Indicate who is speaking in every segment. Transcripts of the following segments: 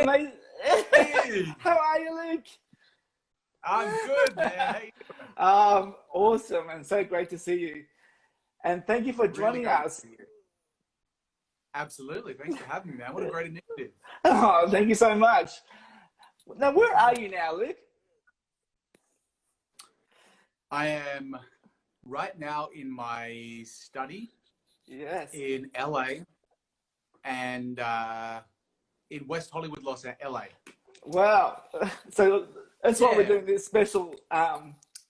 Speaker 1: mate.
Speaker 2: Hey.
Speaker 1: How are you, Luke?
Speaker 2: I'm good, man. How you doing?
Speaker 1: Awesome, and so great to see you. And thank you for
Speaker 2: Really
Speaker 1: joining
Speaker 2: great to
Speaker 1: us.
Speaker 2: see you. Absolutely. Thanks for having me, man. What a great initiative.
Speaker 1: Oh, thank you so much. Now, where are you now, Luke?
Speaker 2: I am right now in my study
Speaker 1: Yes.
Speaker 2: in LA and in West Hollywood, LA.
Speaker 1: Wow. So that's why we're
Speaker 2: Yeah.
Speaker 1: doing this special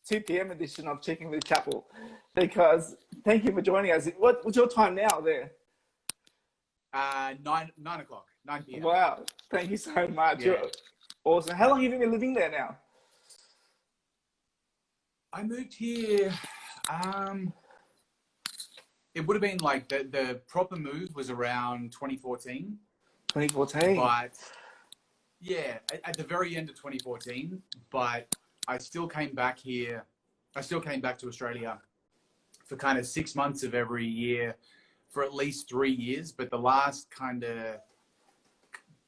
Speaker 1: 2 p.m. edition of Checking with Chapel, because thank you for joining us. What's your time now there?
Speaker 2: 9 o'clock, 9 p.m.
Speaker 1: Wow. Thank you so much.
Speaker 2: Yeah.
Speaker 1: You're awesome. How long have you been living there now?
Speaker 2: I moved here, it would have been like the proper move was around 2014.
Speaker 1: 2014.
Speaker 2: But yeah, at the very end of 2014, but I still came back here. I still came back to Australia for kind of 6 months of every year for at least 3 years. But the last kind of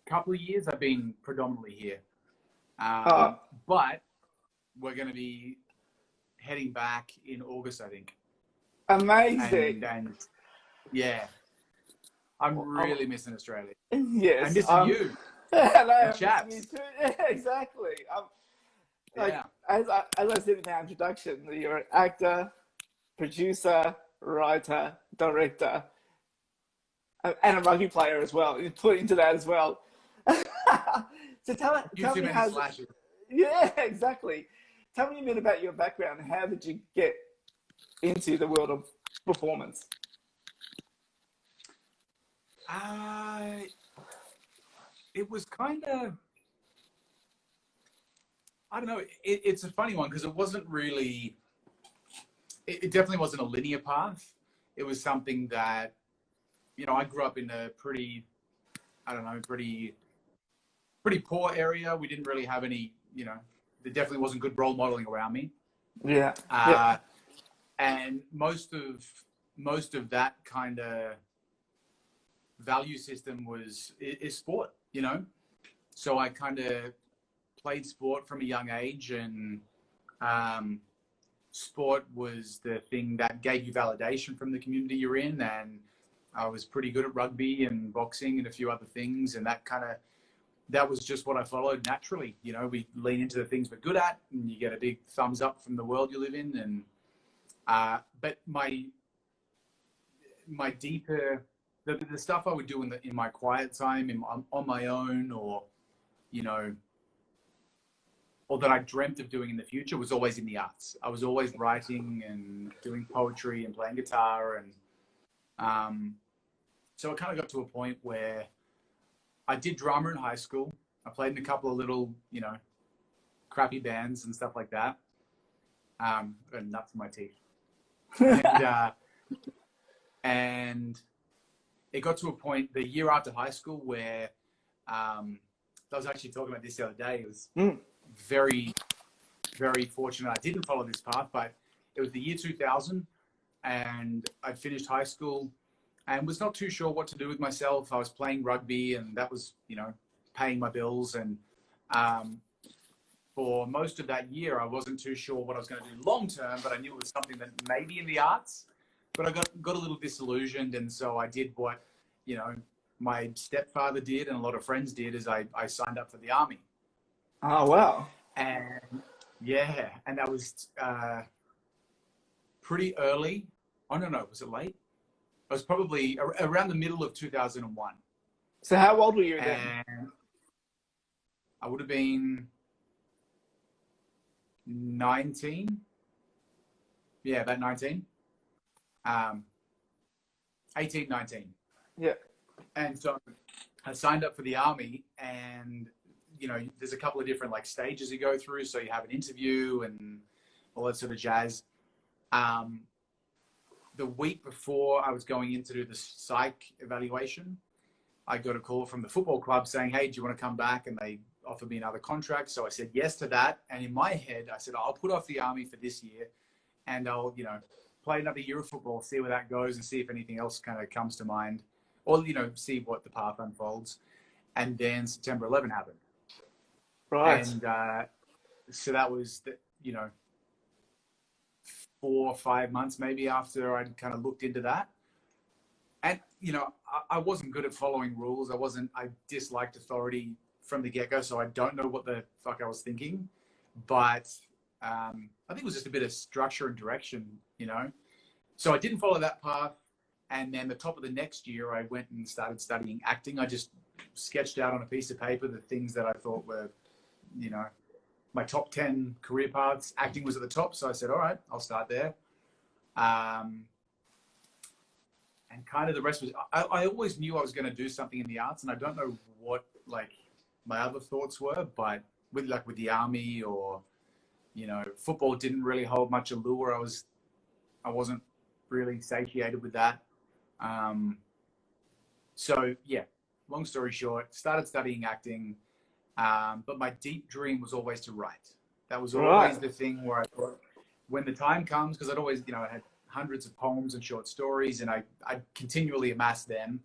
Speaker 2: couple of years, I've been predominantly here. But we're going to be heading back in August, I think.
Speaker 1: Amazing.
Speaker 2: And yeah, I'm really missing Australia.
Speaker 1: Yes.
Speaker 2: I'm missing you.
Speaker 1: Hello.
Speaker 2: And
Speaker 1: I'm
Speaker 2: chaps.
Speaker 1: missing you too. Yeah, exactly. Like,
Speaker 2: Yeah.
Speaker 1: as I said in our introduction, you're an actor, producer, writer, director, and a rugby player as well. You put into that as well. So tell me how.
Speaker 2: Slashes.
Speaker 1: Yeah, exactly. Tell me a bit about your background. How did you get into the world of performance?
Speaker 2: It was kind of, I don't know. It's a funny one because it wasn't really. It definitely wasn't a linear path. It was something that, I grew up in a pretty poor area. We didn't really have any, there definitely wasn't good role modeling around me.
Speaker 1: Yeah.
Speaker 2: And most of that kind of value system is sport, So I kind of played sport from a young age, and sport was the thing that gave you validation from the community you're in. And I was pretty good at rugby and boxing and a few other things, and that was just what I followed naturally. We lean into the things we're good at, and you get a big thumbs up from the world you live in. And but my deeper, the stuff I would do in my quiet time, on my own, or or that I dreamt of doing in the future, was always in the arts. I was always writing and doing poetry and playing guitar, and so it kind of got to a point where I did drama in high school. I played in a couple of little, crappy bands and stuff like that. I've got nuts in my teeth. And it got to a point the year after high school where I was actually talking about this the other day. It was very, very fortunate I didn't follow this path, but it was the year 2000, and I'd finished high school and was not too sure what to do with myself. I was playing rugby, and that was, paying my bills. And for most of that year, I wasn't too sure what I was going to do long term, but I knew it was something that maybe in the arts. But I got a little disillusioned, and so I did what, my stepfather did and a lot of friends did, is I signed up for the Army.
Speaker 1: Oh, wow.
Speaker 2: And yeah, and that was pretty early. Oh, no, was it late? It was probably around the middle of 2001.
Speaker 1: So how old were you then?
Speaker 2: And I would have been 19. Yeah, about 19. 18, 19.
Speaker 1: Yeah.
Speaker 2: And so I signed up for the Army, and, there's a couple of different stages you go through. So you have an interview and all that sort of jazz. The week before I was going in to do the psych evaluation, I got a call from the football club saying, "Hey, do you want to come back?" And they offered me another contract. So I said yes to that. And in my head, I said, I'll put off the Army for this year, and I'll, play another year of football, see where that goes, and see if anything else kind of comes to mind, or, see what the path unfolds. and then September 11 happened.
Speaker 1: Right.
Speaker 2: And so that was, 4 or 5 months maybe after I'd kind of looked into that. And, I wasn't good at following rules. I disliked authority from the get-go, so I don't know what the fuck I was thinking. But I think it was just a bit of structure and direction, So I didn't follow that path. And then the top of the next year, I went and started studying acting. I just sketched out on a piece of paper the things that I thought were, my top 10 career paths. Acting was at the top. So I said, all right, I'll start there. And kind of the rest was, I always knew I was going to do something in the arts. And I don't know what, my other thoughts were, but with the army or, football didn't really hold much allure. I wasn't really satiated with that. So yeah, long story short, started studying acting. But my deep dream was always to write. That was always the thing where I thought, when the time comes, because I'd always, I had hundreds of poems and short stories, and I continually amassed them.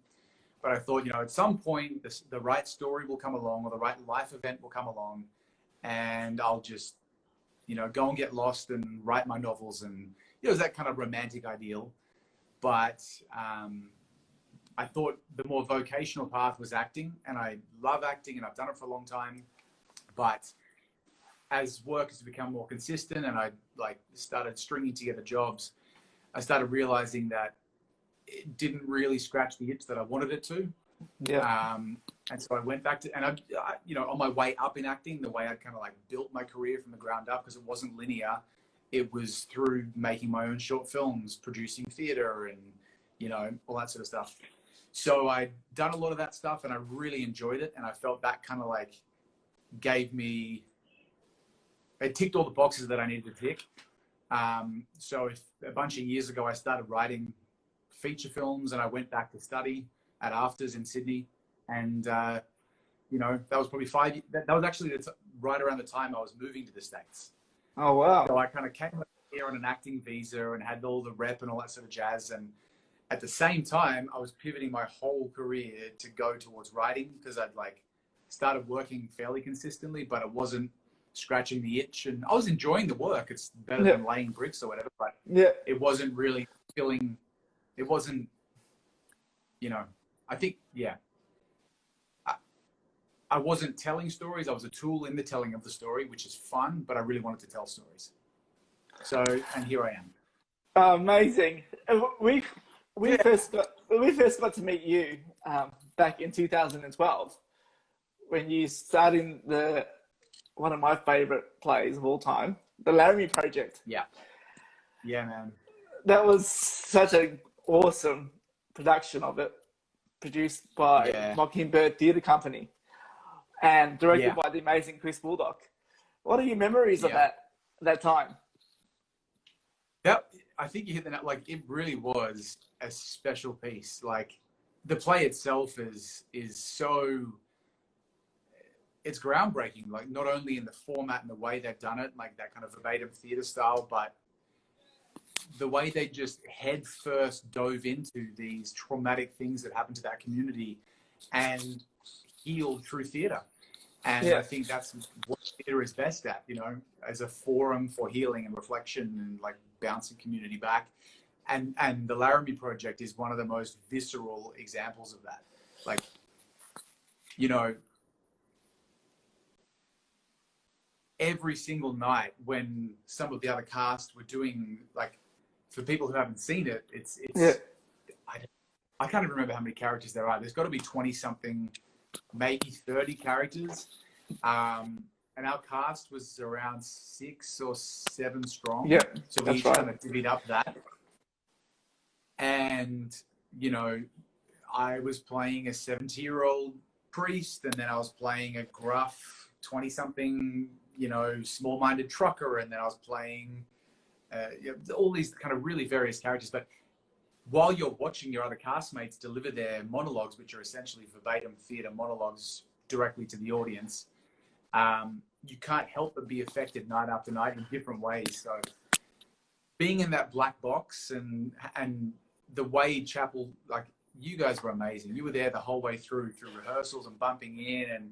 Speaker 2: But I thought, at some point, the right story will come along, or the right life event will come along, and I'll just, go and get lost and write my novels. And it was that kind of romantic ideal. But I thought the more vocational path was acting, and I love acting, and I've done it for a long time. But as work has become more consistent, and I started stringing together jobs, I started realizing that it didn't really scratch the itch that I wanted it to.
Speaker 1: Yeah.
Speaker 2: And so I went back to, and I on my way up in acting, the way I'd kind of built my career from the ground up, because it wasn't linear. It was through making my own short films, producing theater, and, all that sort of stuff. So I'd done a lot of that stuff, and I really enjoyed it. And I felt that kind of it ticked all the boxes that I needed to tick. So a bunch of years ago, I started writing feature films, and I went back to study at Afters in Sydney. And, that was probably that was actually right around the time I was moving to the States.
Speaker 1: Oh, wow.
Speaker 2: So I kind of came here on an acting visa and had all the rep and all that sort of jazz. And at the same time, I was pivoting my whole career to go towards writing, because I'd started working fairly consistently, but it wasn't scratching the itch. And I was enjoying the work. It's better than laying bricks or whatever, but it wasn't really feeling, it wasn't, I think, I wasn't telling stories. I was a tool in the telling of the story, which is fun, but I really wanted to tell stories. So, and here I am.
Speaker 1: Amazing. We first got to meet you back in 2012 when you started one of my favorite plays of all time, the Laramie Project.
Speaker 2: Yeah, man.
Speaker 1: That was such an awesome production of it, produced by Mockingbird Theatre Company and directed by the amazing Chris Bullock. What are your memories of that time?
Speaker 2: Yep, I think you hit the note. It really was a special piece. The play itself is so, it's groundbreaking. Not only in the format and the way they've done it, that kind of verbatim theater style, but the way they just head first dove into these traumatic things that happened to that community and healed through theater. And I think that's what theater is best at, as a forum for healing and reflection and bouncing community back. And the Laramie Project is one of the most visceral examples of that. Every single night when some of the other cast were doing, for people who haven't seen it, it's I can't even remember how many characters there are. There's got to be 20 something, maybe 30 characters. And our cast was around 6 or 7 strong.
Speaker 1: Yeah,
Speaker 2: so we each kind of divvied up that. And, I was playing a 70-year-old priest, and then I was playing a gruff 20-something, small-minded trucker, and then I was playing all these kind of really various characters. But while you're watching your other castmates deliver their monologues, which are essentially verbatim theatre monologues directly to the audience, you can't help but be affected night after night in different ways. So being in that black box and the way Chapel, you guys were amazing. You were there the whole way through rehearsals and bumping in. And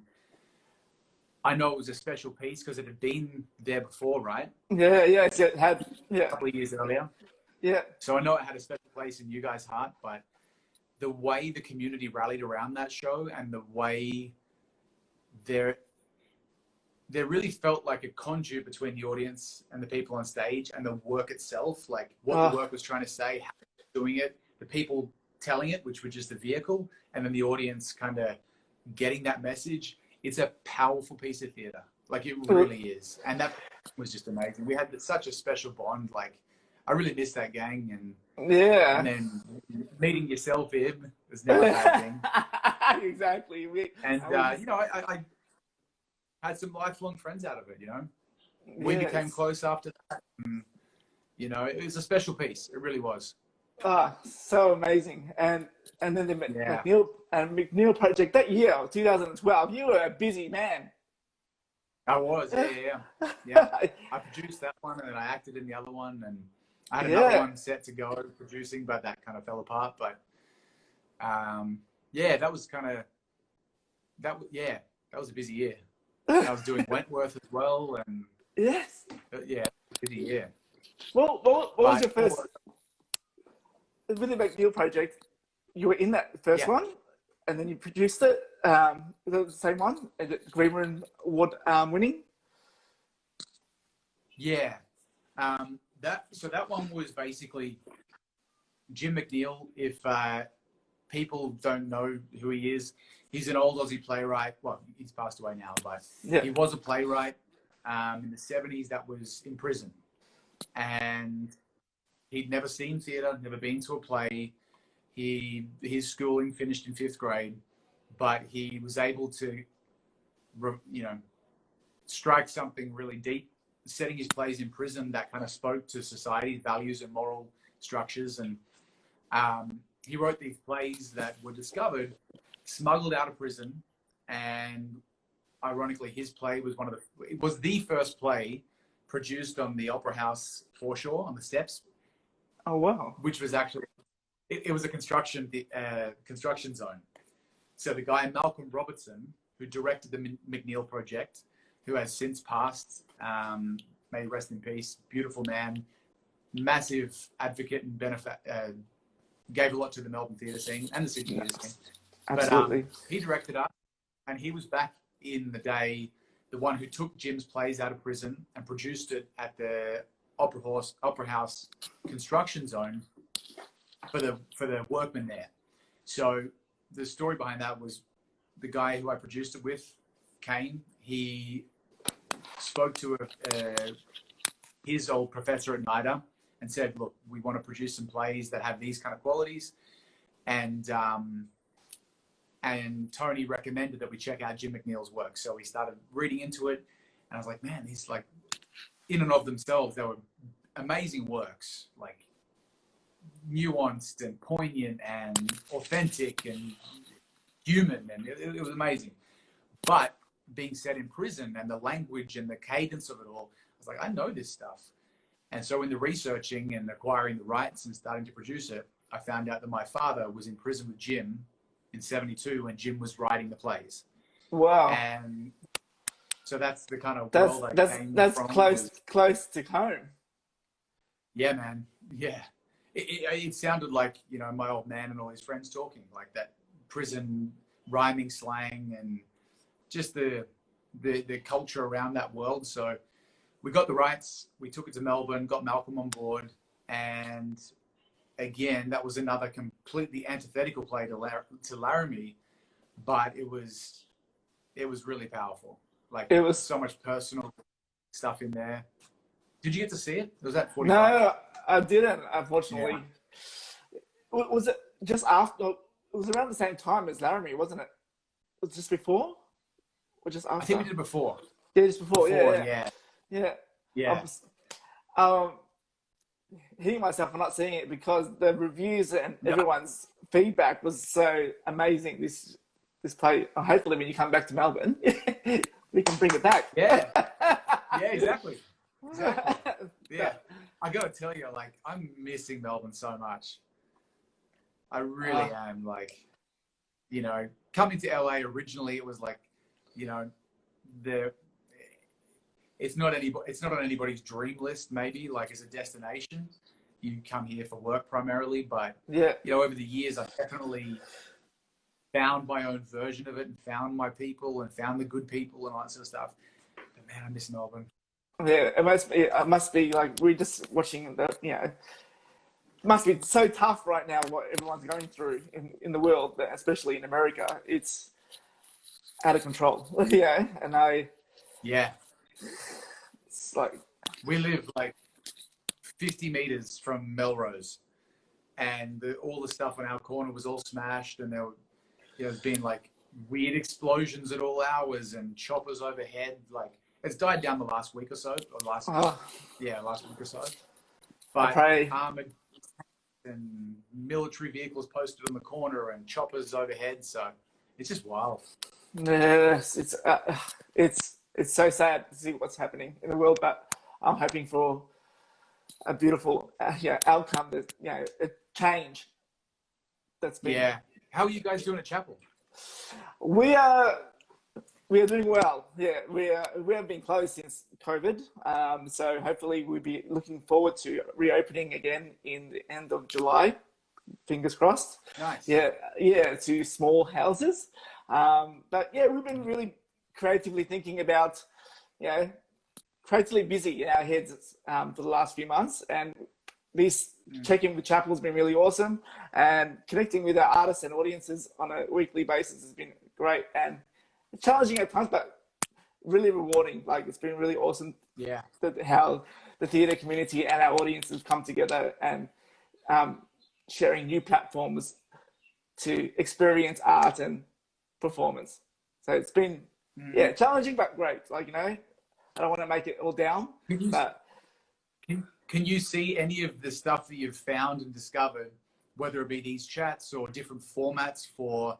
Speaker 2: I know it was a special piece because it had been there before, right?
Speaker 1: Yeah, yes, it had.
Speaker 2: A
Speaker 1: Yeah,
Speaker 2: couple of years earlier.
Speaker 1: yeah.
Speaker 2: So I know it had a special place in you guys' heart, but the way the community rallied around that show and the way there really felt like a conduit between the audience and the people on stage and the work itself, like what the work was trying to say, how it was doing it, the people telling it, which was just the vehicle, and then the audience kind of getting that message. It's a powerful piece of theatre. Like, it really is. And that was just amazing. We had such a special bond. Like, I really miss that gang. And then meeting yourself, Ib, was never a bad thing.
Speaker 1: Exactly.
Speaker 2: I had some lifelong friends out of it, We became close after that. And, it was a special piece. It really was.
Speaker 1: So amazing. And then the McNeill Project that year, 2012, you were a busy man.
Speaker 2: I was, yeah. I produced that one, and then I acted in the other one, and I had another one set to go producing, but that kind of fell apart. But that was that was a busy year. I was doing Wentworth as well, and busy year.
Speaker 1: Well, what was your first with the McNeill Project? You were in that first one, and then you produced it. The same one, Greenwood Award winning.
Speaker 2: Yeah, that one was basically Jim McNeill. If people don't know who he is, he's an old Aussie playwright. Well, he's passed away now, but he was a playwright in the 70s that was in prison, and he'd never seen theatre, never been to a play. His schooling finished in 5th grade, but he was able to, strike something really deep, setting his plays in prison that kind of spoke to society's values and moral structures. And he wrote these plays that were discovered, smuggled out of prison, and ironically, his play was the first play produced on the Opera House foreshore on the steps.
Speaker 1: Oh wow!
Speaker 2: Which was actually. It was a construction zone. So the guy, Malcolm Robertson, who directed the McNeill Project, who has since passed, may rest in peace, beautiful man, massive advocate and gave a lot to the Melbourne theatre scene and the Sydney theatre scene.
Speaker 1: Absolutely.
Speaker 2: But he directed us, and he was back in the day, the one who took Jim's plays out of prison and produced it at the Opera House construction zone for the workmen there. So the story behind that was the guy who I produced it with, Kane. He spoke to his old professor at NIDA and said, "Look, we want to produce some plays that have these kind of qualities." And Tony recommended that we check out Jim McNeill's work. So we started reading into it, and I was like, "Man, these, like, in and of themselves, they were amazing works, like nuanced and poignant and authentic and human, and it was amazing." But being set in prison and the language and the cadence of it all, I was like, I know this stuff. And so in the researching and acquiring the rights and starting to produce it, I found out that my father was in prison with Jim in 72 when Jim was writing the plays.
Speaker 1: Wow.
Speaker 2: And so that's the kind of world I came
Speaker 1: that's
Speaker 2: from.
Speaker 1: close to home.
Speaker 2: Yeah, man. Yeah. It sounded like, my old man and all his friends talking, like that prison rhyming slang and just the culture around that world. So we got the rights, we took it to Melbourne, got Malcolm on board, and again, that was another completely antithetical play to Laramie, but it was really powerful. Like, it was so much personal stuff in there. Did you get to see it? Was that 45?
Speaker 1: No, I didn't, unfortunately. Yeah. Was it just after? It was around the same time as Laramie, wasn't it? Was it just before? Or just after?
Speaker 2: I think we did it before.
Speaker 1: Yeah, just before. Yeah. Hearing myself and not seeing it because the reviews and everyone's feedback was so amazing. This play. Hopefully, when you come back to Melbourne, we can bring it back.
Speaker 2: Yeah. Yeah. Exactly. Yeah. I got to tell you, like, I'm missing Melbourne so much. I really am. Like, you know, coming to LA originally, it was like, you know, it's not on anybody's dream list. Maybe like as a destination, you come here for work primarily, but
Speaker 1: Yeah.
Speaker 2: you know, over the years, I've definitely found my own version of it and found my people and found the good people and all that sort of stuff. But man, I miss Melbourne.
Speaker 1: Yeah, it must be like we're just watching the, it must be so tough right now what everyone's going through in the world, especially in America. It's out of control. Yeah, and
Speaker 2: Yeah,
Speaker 1: it's like,
Speaker 2: we live like 50 meters from Melrose, and all the stuff on our corner was all smashed, and there's been like weird explosions at all hours and choppers overhead. Like it's died down the last week or so, or last week or so. But armored and military vehicles posted on the corner and choppers overhead, so it's just wild.
Speaker 1: yes, it's so sad to see what's happening in the world, but I'm hoping for a beautiful outcome, that a change that's been.
Speaker 2: Yeah. How are you guys doing at Chapel?
Speaker 1: We are doing well. Yeah, we have been closed since COVID, so hopefully we'll be looking forward to reopening again in the end of July. Fingers crossed.
Speaker 2: Nice.
Speaker 1: Yeah, to small houses. But yeah, we've been really creatively thinking about, creatively busy in our heads for the last few months, and this check-in with Chapel has been really awesome, and connecting with our artists and audiences on a weekly basis has been great and challenging at times, but really rewarding. Like it's been really awesome.
Speaker 2: Yeah.
Speaker 1: How the theatre community and our audiences come together and sharing new platforms to experience art and performance. So it's been challenging but great. Like I don't want to make it all down, but
Speaker 2: can you see any of the stuff that you've found and discovered, whether it be these chats or different formats for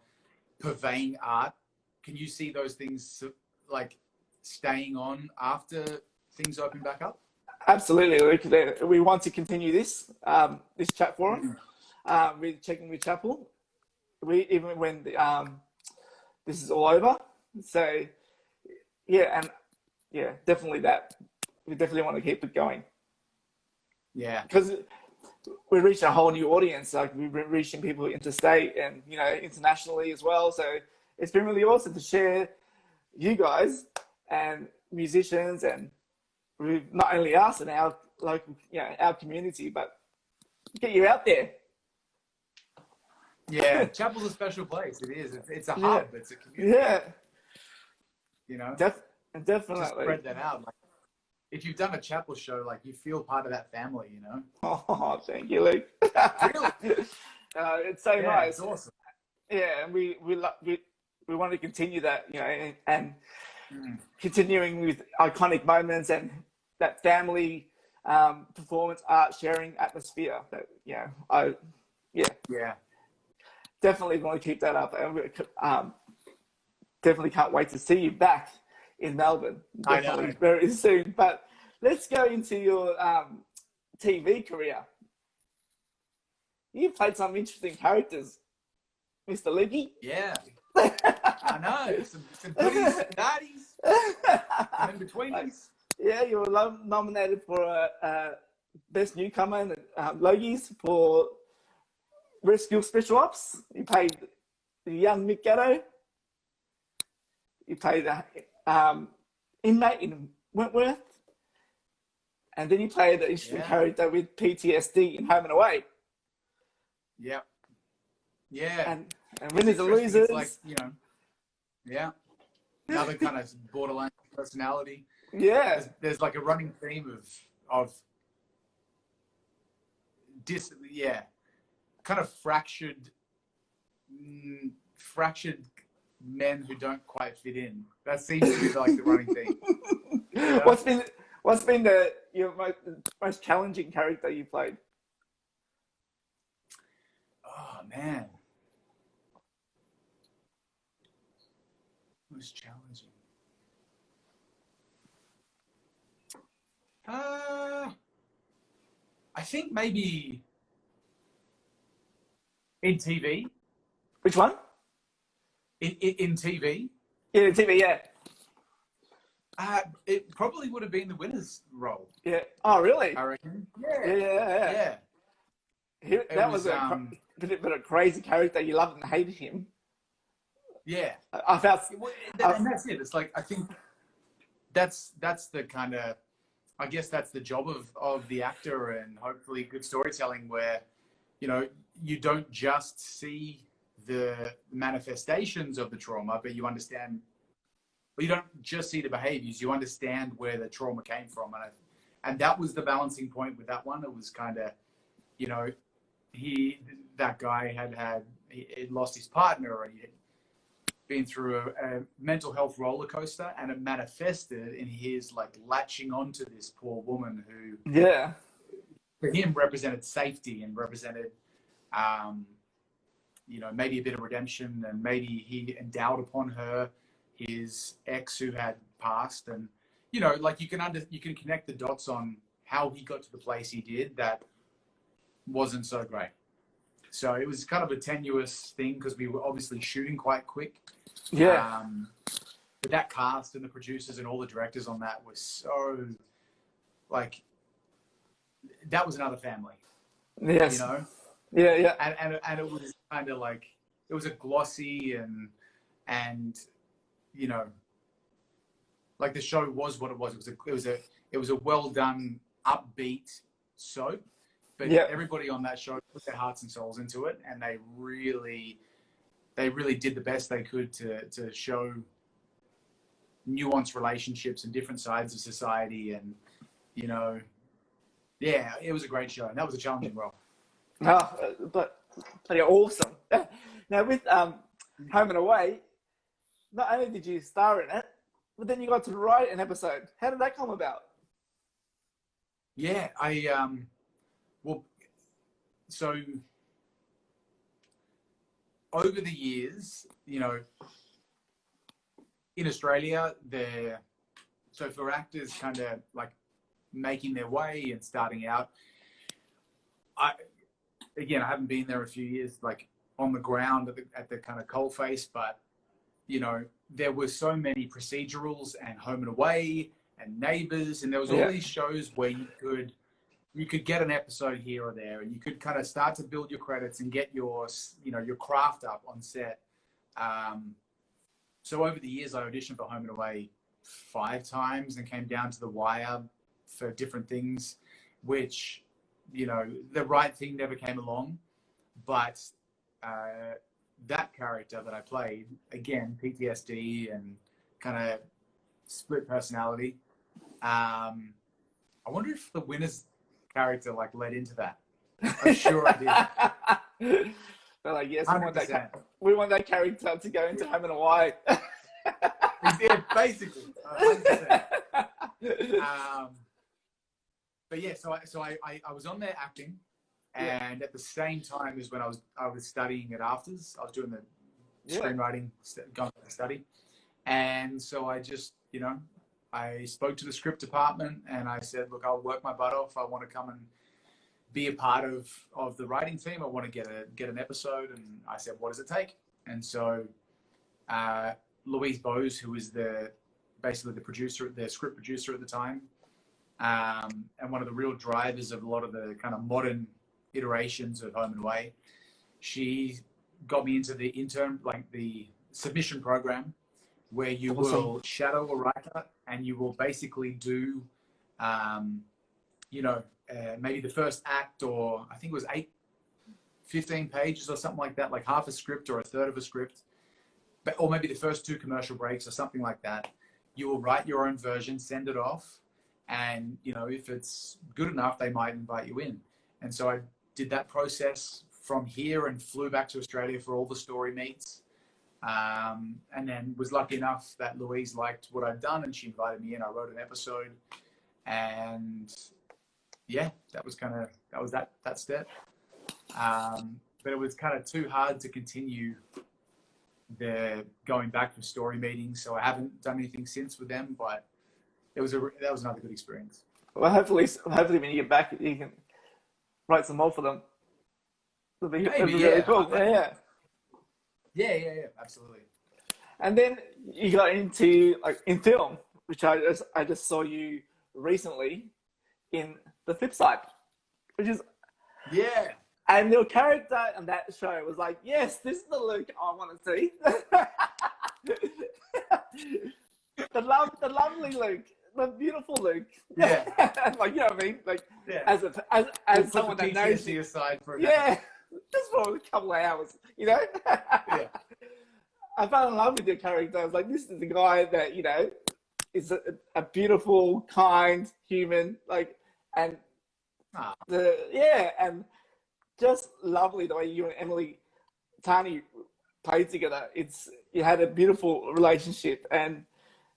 Speaker 2: purveying art? Can you see those things like staying on after things open back up?
Speaker 1: Absolutely, Luke. We want to continue this chat forum. We're checking with Chapel. Even when this is all over. So definitely that. We definitely want to keep it going.
Speaker 2: Yeah,
Speaker 1: because we reach a whole new audience. Like we've been reaching people interstate and internationally as well. So it's been really awesome to share you guys and musicians, and not only us and our local, our community, but get you out there.
Speaker 2: Yeah, Chapel's a special place. It is. It's a hub. It's a community.
Speaker 1: Yeah. Definitely.
Speaker 2: Just spread that out. Like, if you've done a Chapel show, like you feel part of that family,
Speaker 1: Oh, thank you, Luke.
Speaker 2: Really?
Speaker 1: It's so nice.
Speaker 2: It's awesome.
Speaker 1: Yeah, and we want to continue that, and continuing with iconic moments and that family performance art sharing atmosphere. That definitely want to keep that up, and we definitely can't wait to see you back in Melbourne. Definitely,
Speaker 2: I know.
Speaker 1: very soon. But let's go into your TV career. You played some interesting characters, Mr. Leggy.
Speaker 2: Yeah, I know. Some goodies, some daddies, and in betweenies.
Speaker 1: Yeah, you were nominated for Best Newcomer and Logies for Rescue Special Ops. You played the young Mick Gatto. You played the inmate in Wentworth. And then you played the interesting character with PTSD in Holman Away.
Speaker 2: Yep. Yeah.
Speaker 1: And winners and losers.
Speaker 2: It's like, another kind of borderline personality.
Speaker 1: Yeah.
Speaker 2: There's like a running theme of kind of fractured men who don't quite fit in. That seems to be like the running theme.
Speaker 1: What's been your most challenging character you played?
Speaker 2: Oh man, most challenging. I think maybe In TV,
Speaker 1: Which one?
Speaker 2: in TV,
Speaker 1: Yeah, TV. Yeah.
Speaker 2: it probably would have been the winner's role.
Speaker 1: Yeah. Oh, really?
Speaker 2: I reckon.
Speaker 1: Yeah, yeah,
Speaker 2: Yeah.
Speaker 1: yeah. That was a bit of a crazy character. You loved and hated him.
Speaker 2: Yeah.
Speaker 1: I felt.
Speaker 2: And that's it. It's like, I think that's the kind of, I guess that's the job of the actor, and hopefully good storytelling, where, you know, you don't just see the manifestations of the trauma, but you understand, well, you don't just see the behaviors, you understand where the trauma came from. And that was the balancing point with that one. It was kind of, you know, that guy had lost his partner, and he had been through a mental health roller coaster, and it manifested in his like latching onto this poor woman who,
Speaker 1: Yeah.
Speaker 2: for him, represented safety and represented, you know, maybe a bit of redemption, and maybe he endowed upon her his ex who had passed. And, you know, like you can connect the dots on how he got to the place he did that wasn't so great. So it was kind of a tenuous thing, because we were obviously shooting quite quick.
Speaker 1: Yeah.
Speaker 2: But that cast and the producers and all the directors on that was so, like, that was another family.
Speaker 1: Yes.
Speaker 2: You know?
Speaker 1: Yeah, yeah.
Speaker 2: And it was kind of like, it was a glossy and you know, like the show was what it was. It was a well done, upbeat soap, but
Speaker 1: Yeah.
Speaker 2: everybody on that show put their hearts and souls into it, and they really did the best they could to show nuanced relationships and different sides of society. And, you know, yeah, it was a great show, and that was a challenging role.
Speaker 1: Oh, but you're awesome. Now with Home and Away, not only did you star in it, but then you got to write an episode. How did that come about?
Speaker 2: Yeah, well, so over the years, you know, in Australia, so for actors kind of like making their way and starting out, I haven't been there a few years, like on the ground at the kind of coalface, but, you know, there were so many procedurals and Home and Away and Neighbours, and there was all these shows where you could get an episode here or there, and you could kind of start to build your credits and get your craft up on set. So over the years, I auditioned for Home and Away 5 times and came down to the wire for different things, which, you know, the right thing never came along. But that character that I played, again, PTSD and kind of split personality. I wonder if the winner's character like led into that. I'm sure it did.
Speaker 1: They're like, yes,
Speaker 2: 100%.
Speaker 1: we want that character to go into Home and Away.
Speaker 2: Yeah, basically. 100%. But yeah, so I was on there acting, and at the same time as when I was studying at Afters, I was doing the screenwriting, going to study, and so I just, you know, I spoke to the script department and I said, look, I'll work my butt off. I want to come and be a part of the writing team. I want to get an episode. And I said, what does it take? And so Louise Bose, who was basically the script producer at the time, and one of the real drivers of a lot of the kind of modern iterations of Home and Away, she got me into the submission program, where you will shadow a writer and you will basically do, maybe the first act, or I think it was 15 pages or something like that, like half a script or a third of a script, or maybe the first 2 commercial breaks or something like that. You will write your own version, send it off, and, you know, if it's good enough, they might invite you in. And so I did that process from here and flew back to Australia for all the story meets. And then was lucky enough that Louise liked what I'd done and she invited me in. I wrote an episode, and yeah, that was that step. But it was kind of too hard to continue going back for story meetings. So I haven't done anything since with them, but that was another good experience.
Speaker 1: Well, hopefully when you get back, you can write some more for them.
Speaker 2: Maybe,
Speaker 1: be really
Speaker 2: yeah.
Speaker 1: cool. Yeah.
Speaker 2: Yeah, absolutely.
Speaker 1: And then you got into like in film, which I just saw you recently in the Flipside, which is
Speaker 2: Yeah.
Speaker 1: and your character on that show was like, yes, this is the Luke I want to see. the lovely Luke, the beautiful Luke.
Speaker 2: Yeah.
Speaker 1: Like, you know what I mean? Like,
Speaker 2: Yeah.
Speaker 1: as someone that knows
Speaker 2: you aside for
Speaker 1: just for a couple of hours, you know.
Speaker 2: Yeah.
Speaker 1: I fell in love with your character. I was like, this is the guy that, you know, is a beautiful, kind human, like, and and just lovely the way you and Emily Tani played together. You had a beautiful relationship, and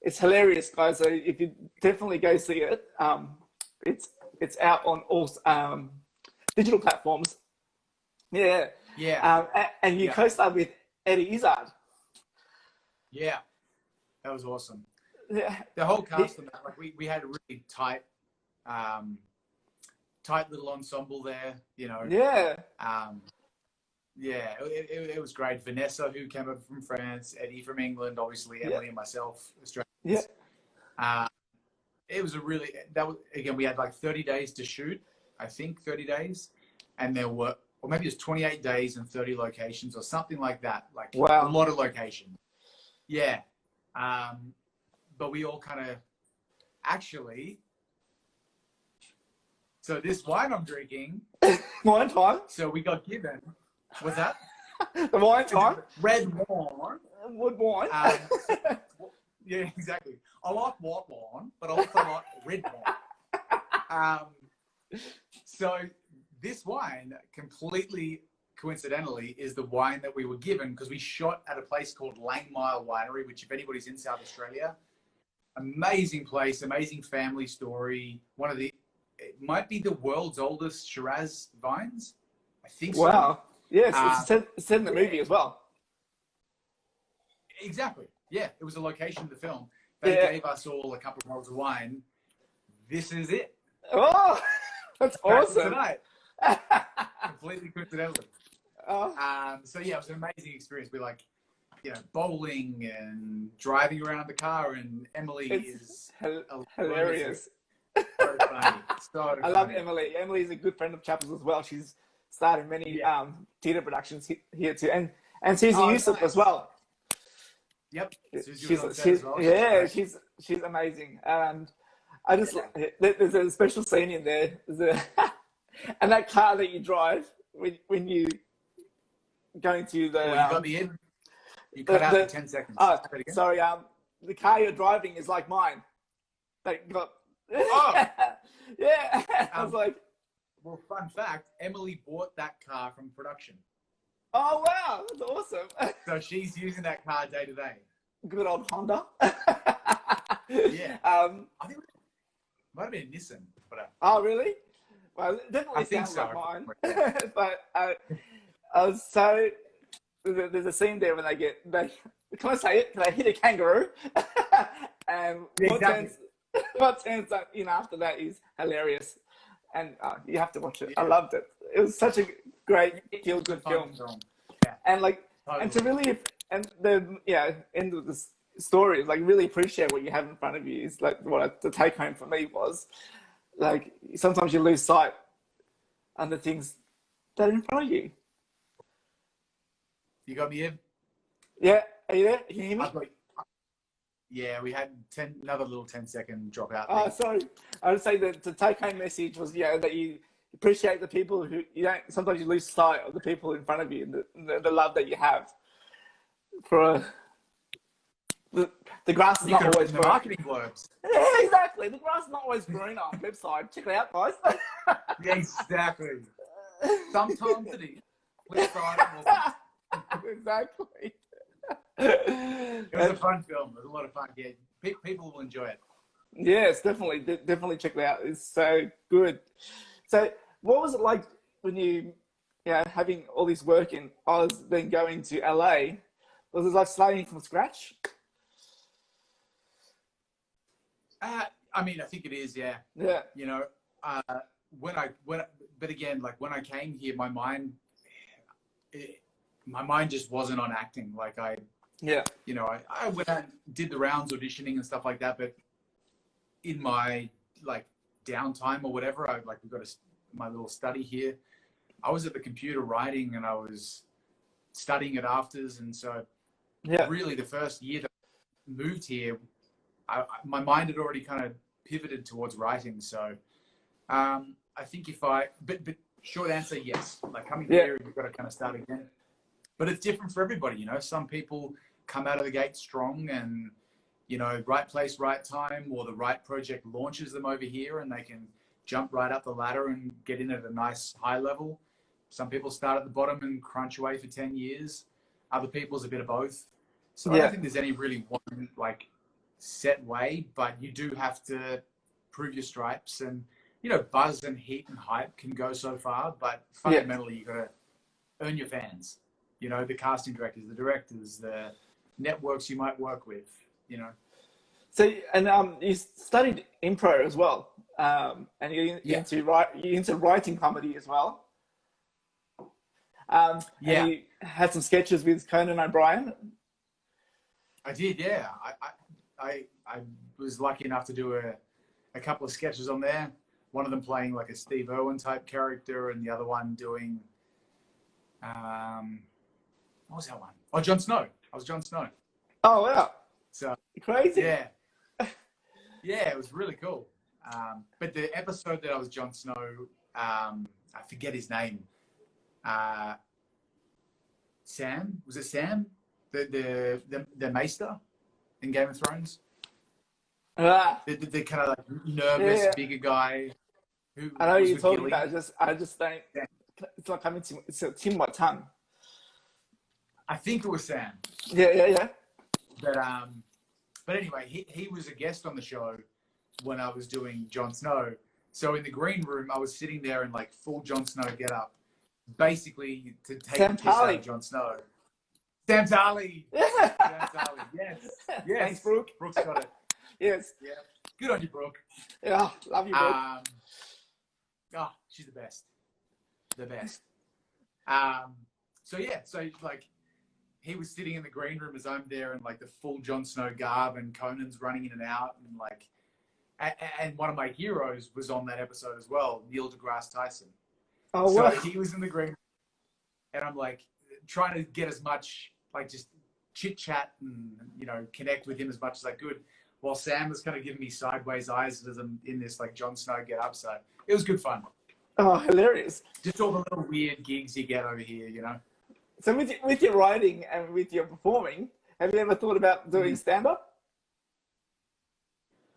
Speaker 1: it's hilarious, guys. So if you definitely go see it, it's out on all digital platforms. Yeah. And you co-starred with Eddie Izzard.
Speaker 2: Yeah, that was awesome.
Speaker 1: Yeah.
Speaker 2: The whole cast of that, like we had a really tight little ensemble there, you know.
Speaker 1: Yeah.
Speaker 2: It was great. Vanessa, who came over from France, Eddie from England, obviously Emily and myself, Australians. Yeah. It was we had like 30 days to shoot, I think 30 days, and there were, or maybe it's 28 days and 30 locations or something like that. Like a lot of locations. Yeah. But we all kind of actually, so this wine I'm drinking.
Speaker 1: Wine time.
Speaker 2: So we got given, what's that?
Speaker 1: The wine time.
Speaker 2: Red wine.
Speaker 1: Wood wine.
Speaker 2: Yeah, exactly. I like white wine, but I also like red wine. So this wine, completely coincidentally, is the wine that we were given because we shot at a place called Langmile Winery, which if anybody's in South Australia, amazing place, amazing family story. It might be the world's oldest Shiraz vines. I think so.
Speaker 1: Wow. Yes, it's said in the movie as well.
Speaker 2: Exactly. Yeah, it was a location of the film. They gave us all a couple of bottles of wine. This is it.
Speaker 1: Oh, that's awesome.
Speaker 2: Tonight. Completely coincidentally. So yeah, it was an amazing experience. We bowling and driving around the car, and Emily is
Speaker 1: hilarious.
Speaker 2: So funny.
Speaker 1: I love Emily. Emily is a good friend of Chappell's as well. She's started many theatre productions here too, and Susie Yusuf as well.
Speaker 2: Yep,
Speaker 1: she's amazing. And I just there's a special scene in there. And that car that you drive when you going to the.
Speaker 2: You got me in. You cut out for 10 seconds.
Speaker 1: Oh, sorry. The car you're driving is like mine. That got. Oh. Yeah. I was like.
Speaker 2: Well, fun fact: Emily bought that car from production.
Speaker 1: Oh wow, that's awesome.
Speaker 2: So she's using that car day to day.
Speaker 1: Good old Honda.
Speaker 2: Yeah. I think it might have been a Nissan. But,
Speaker 1: oh really? Well, it definitely sounds like mine. But so there's a scene there when they can I say it? Can I hit a kangaroo? And what turns up in after that is hilarious, and you have to watch it. I loved it. It was such a great feel-good film.
Speaker 2: Yeah.
Speaker 1: And and to really end of the story is really appreciate what you have in front of you is what the take home for me was. Sometimes you lose sight on the things that are in front of you.
Speaker 2: You got me in?
Speaker 1: Yeah, are you there? Can you hear me?
Speaker 2: Yeah, we had another little 10-second drop out.
Speaker 1: Oh, sorry. I would say that the take home message was that you appreciate the people who sometimes you lose sight of the people in front of you and the love that you have for the grass is not always green.
Speaker 2: Marketing blurbs.
Speaker 1: Yeah, exactly. The grass is not always green on Flipside. Check it out, guys.
Speaker 2: Yeah, exactly. Sometimes it is. Flipside.
Speaker 1: Exactly.
Speaker 2: It was a fun film. It was a lot of fun. Yeah, people will enjoy it.
Speaker 1: Yes, definitely check it out. It's so good. So, what was it like when you having all this work in Oz, then going to LA? Was it like starting from scratch?
Speaker 2: I mean, I think it is. Yeah.
Speaker 1: Yeah.
Speaker 2: You know, when I came here, my mind my mind just wasn't on acting. Like I went out and did the rounds auditioning and stuff like that, but in my like downtime or whatever, we've got my little study here. I was at the computer writing and I was studying at afters. And so really the first year that I moved here, my mind had already kind of pivoted towards writing. So I think but short answer, yes. Like coming here, you've got to kind of start again. But it's different for everybody, you know. Some people come out of the gate strong and, you know, right place, right time, or the right project launches them over here and they can jump right up the ladder and get in at a nice high level. Some people start at the bottom and crunch away for 10 years. Other people's a bit of both. So I don't think there's any really one like set way, but you do have to prove your stripes. And, you know, buzz and heat and hype can go so far, but fundamentally you got to earn your fans. You know, the casting directors, the directors, the networks you might work with, you know.
Speaker 1: So, and you studied improv as well, and you're into writing comedy as well. And you had some sketches with Conan O'Brien.
Speaker 2: I did, yeah. I was lucky enough to do a couple of sketches on there. One of them playing like a Steve Irwin type character, and the other one doing what was that one? Oh, Jon Snow. I was Jon Snow.
Speaker 1: Oh wow!
Speaker 2: So
Speaker 1: crazy.
Speaker 2: Yeah, it was really cool. But the episode that I was Jon Snow, I forget his name. Sam? Was it Sam? The Maester in Game of Thrones. The kind of like nervous, bigger guy. Who
Speaker 1: I know you're talking about. I just don't. Yeah. It's like coming to. It's a Tim my tongue.
Speaker 2: I think it was Sam.
Speaker 1: Yeah.
Speaker 2: But anyway, he was a guest on the show when I was doing Jon Snow. So in the green room, I was sitting there in like full Jon Snow getup, basically to take the piss out of Jon Snow. Sam Tarley. Sam Tarley. Yes.
Speaker 1: Thanks, Brooke.
Speaker 2: Brooke's got it.
Speaker 1: Yes.
Speaker 2: Yeah. Good on you, Brooke.
Speaker 1: Yeah, love you, Brooke.
Speaker 2: She's the best. The best. So like he was sitting in the green room as I'm there in like the full Jon Snow garb, and Conan's running in and out, and like, and one of my heroes was on that episode as well, Neil deGrasse Tyson.
Speaker 1: Oh,
Speaker 2: so
Speaker 1: wow.
Speaker 2: He was in the green room, and I'm like trying to get as much like just chit chat and, you know, connect with him as much as I could, while Sam was kind of giving me sideways eyes as I'm in this like Jon Snow get up. So it was good fun.
Speaker 1: Oh, hilarious.
Speaker 2: Just all the little weird gigs you get over here, you know.
Speaker 1: So with your writing and with your performing, have you ever thought about doing stand-up?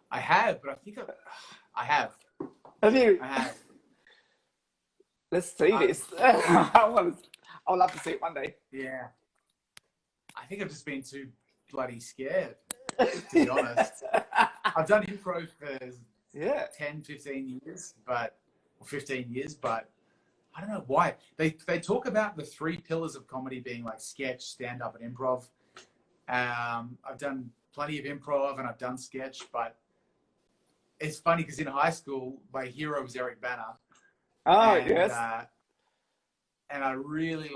Speaker 2: I have, but I think I have.
Speaker 1: Have you?
Speaker 2: I have.
Speaker 1: Let's see this. I'll love to see it one day.
Speaker 2: Yeah. I think I've just been too bloody scared, to be honest. I've done improv for 10, 15 years, or 15 years, but I don't know why. They talk about the 3 pillars of comedy being like sketch, stand-up, and improv. I've done plenty of improv and I've done sketch, but it's funny because in high school, my hero was Eric Bana.
Speaker 1: Oh, yes.
Speaker 2: And I really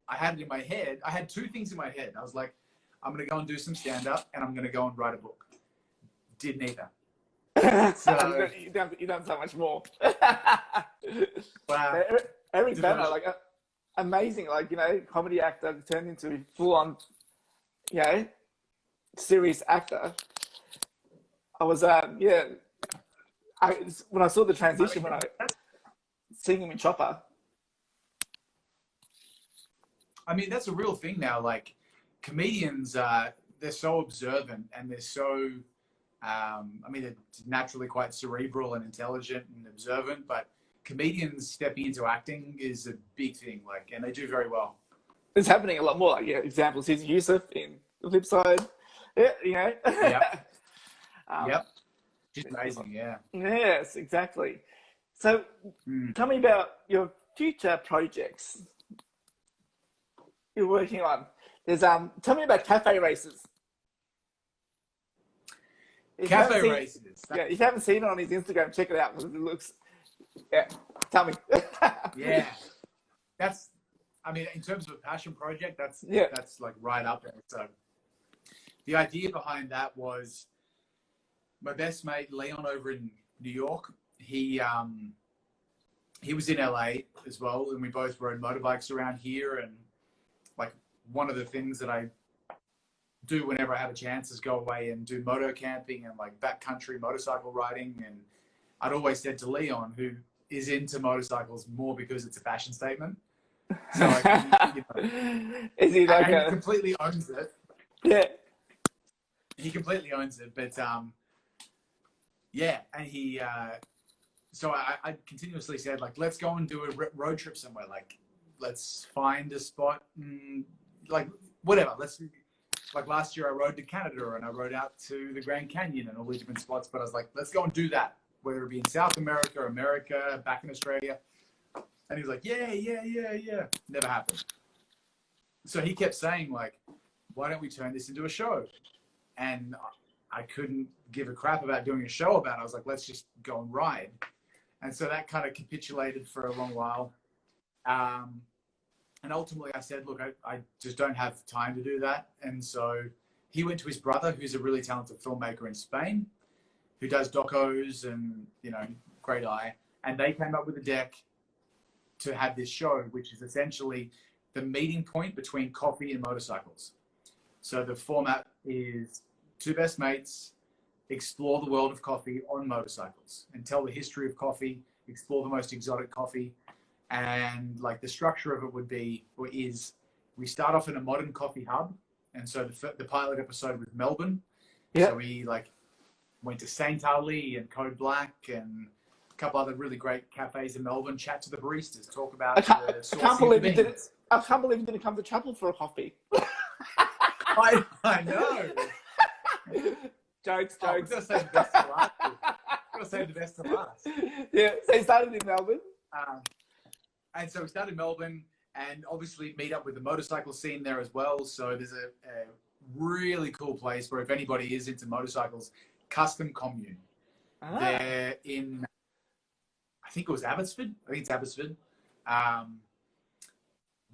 Speaker 2: I had it in my head. I had 2 things in my head. I was like, I'm going to go and do some stand-up and I'm going to go and write a book. Did neither. So,
Speaker 1: you've done so much more.
Speaker 2: Wow.
Speaker 1: Eric Bana, like amazing, like, you know, comedy actor turned into full-on, you know, serious actor. I was, when I saw the transition, when I seeing him in Chopper.
Speaker 2: I mean, that's a real thing now. Like, comedians, they're so observant and they're so, they're naturally quite cerebral and intelligent and observant, but comedians stepping into acting is a big thing, like, and they do very well.
Speaker 1: It's happening a lot more. Like, examples, here's Yusuf in the Flipside. Yeah, you know.
Speaker 2: Yep. Yep. She's amazing, yeah.
Speaker 1: Yes, exactly. So, tell me about your future projects you're working on. There's tell me about cafe races.
Speaker 2: Cafe races.
Speaker 1: If you haven't seen it on his Instagram, check it out because it looks. Yeah, tell me.
Speaker 2: Yeah, I mean, in terms of a passion project, that's
Speaker 1: Yeah.
Speaker 2: that's like right up there. So the idea behind that was my best mate Leon over in New York. He was in LA as well, and we both rode motorbikes around here. And like one of the things that I do whenever I have a chance is go away and do moto camping and like backcountry motorcycle riding. And I'd always said to Leon, who is into motorcycles more because it's a fashion statement. So like,
Speaker 1: is he like
Speaker 2: he completely owns it.
Speaker 1: Yeah.
Speaker 2: He completely owns it, but yeah, and he. So I continuously said like, let's go and do a road trip somewhere. Like, let's find a spot, like whatever. Let's like last year I rode to Canada and I rode out to the Grand Canyon and all these different spots. But I was like, let's go and do that, whether it be in South America, America, back in Australia. And he was like, yeah. Never happened. So he kept saying like, why don't we turn this into a show? And I couldn't give a crap about doing a show about it. I was like, let's just go and ride. And so that kind of capitulated for a long while. And ultimately I said, look, I just don't have time to do that. And so he went to his brother, who's a really talented filmmaker in Spain, who does docos and, you know, great eye. And they came up with a deck to have this show, which is essentially the meeting point between coffee and motorcycles. So the format is two best mates explore the world of coffee on motorcycles and tell the history of coffee, explore the most exotic coffee. And like the structure of it would be, or is, we start off in a modern coffee hub. And so the pilot episode was Melbourne.
Speaker 1: Yeah.
Speaker 2: So we like went to St. Ali and Code Black and a couple other really great cafes in Melbourne, chat to the baristas, talk about the sourcing of the beans.
Speaker 1: I can't believe you didn't come to Chapel for a coffee.
Speaker 2: I know.
Speaker 1: Jokes.
Speaker 2: We've got to save the best to last. Got to save the best to last.
Speaker 1: Yeah, so you started in Melbourne.
Speaker 2: And so we started in Melbourne and obviously meet up with the motorcycle scene there as well. So there's a really cool place where if anybody is into motorcycles, Custom Commune. They're in, I think it was Abbotsford. I think it's Abbotsford.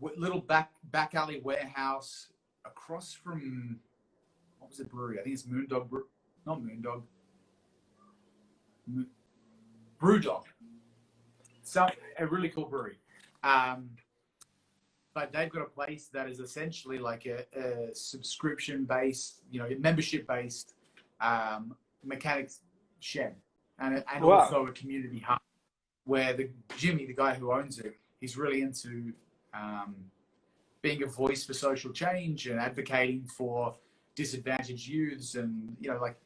Speaker 2: Little back alley warehouse across from, what was the brewery? I think it's Moondog. Not Moondog. Brewdog. So a really cool brewery. But they've got a place that is essentially like a subscription-based, you know, membership-based mechanics shed, and
Speaker 1: Wow.
Speaker 2: also a community hub where Jimmy, the guy who owns it, he's really into being a voice for social change and advocating for disadvantaged youths, and you know, like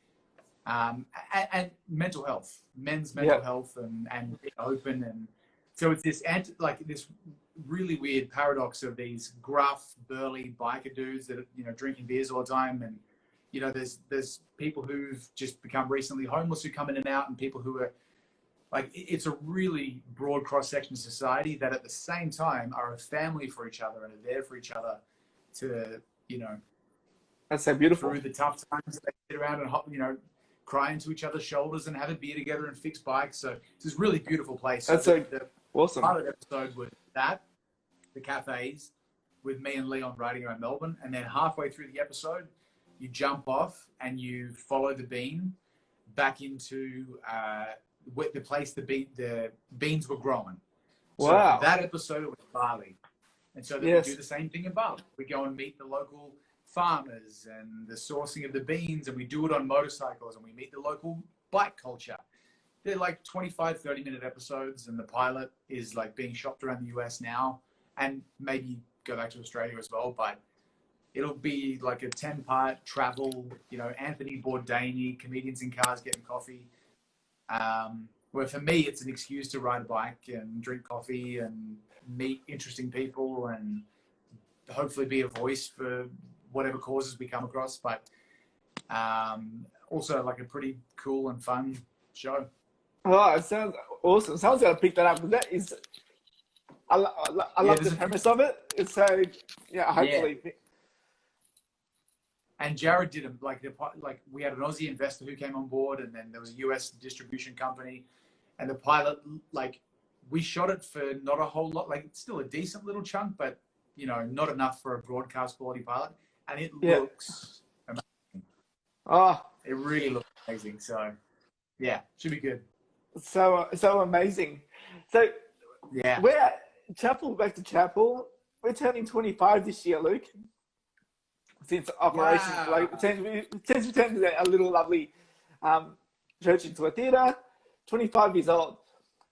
Speaker 2: and mental health, men's mental health, and being open. And so it's this this really weird paradox of these gruff, burly biker dudes that are, you know, drinking beers all the time, and you know, there's people who've just become recently homeless who come in and out, and people who are like, it's a really broad cross section of society that at the same time are a family for each other and are there for each other to, you know,
Speaker 1: that's so beautiful.
Speaker 2: Through the tough times, they sit around and, you know, cry into each other's shoulders and have a beer together and fix bikes. So it's this really beautiful place.
Speaker 1: That's
Speaker 2: so
Speaker 1: so awesome.
Speaker 2: Part of the episode was that, the cafes, with me and Leon riding around Melbourne. And then halfway through the episode, you jump off and you follow the bean back into the place the beans were growing. So
Speaker 1: wow.
Speaker 2: for that episode, it was Bali. And so then we do the same thing in Bali. We go and meet the local farmers and the sourcing of the beans, and we do it on motorcycles, and we meet the local bike culture. They're like 25, 30-minute episodes, and the pilot is like being shopped around the US now, and maybe go back to Australia as well, but it'll be like a 10-part travel, you know, Anthony Bourdain, comedians in cars getting coffee. Where for me, it's an excuse to ride a bike and drink coffee and meet interesting people and hopefully be a voice for whatever causes we come across. But also like a pretty cool and fun show.
Speaker 1: Oh, it sounds awesome. Someone's got to pick that up. That is, I love the premise of it. It's so, hopefully. Yeah.
Speaker 2: And Jared did like we had an Aussie investor who came on board, and then there was a US distribution company, and the pilot, like, we shot it for not a whole lot, like it's still a decent little chunk, but not enough for a broadcast quality pilot, and it
Speaker 1: Yeah.
Speaker 2: looks amazing.
Speaker 1: Oh,
Speaker 2: It really looks amazing. So yeah, should be good.
Speaker 1: so amazing. So
Speaker 2: Yeah.
Speaker 1: back to Chapel. We're turning 25 this year, Luke. Since operation,
Speaker 2: Wow.
Speaker 1: like since we turned a little lovely church into a theatre. 25 years old.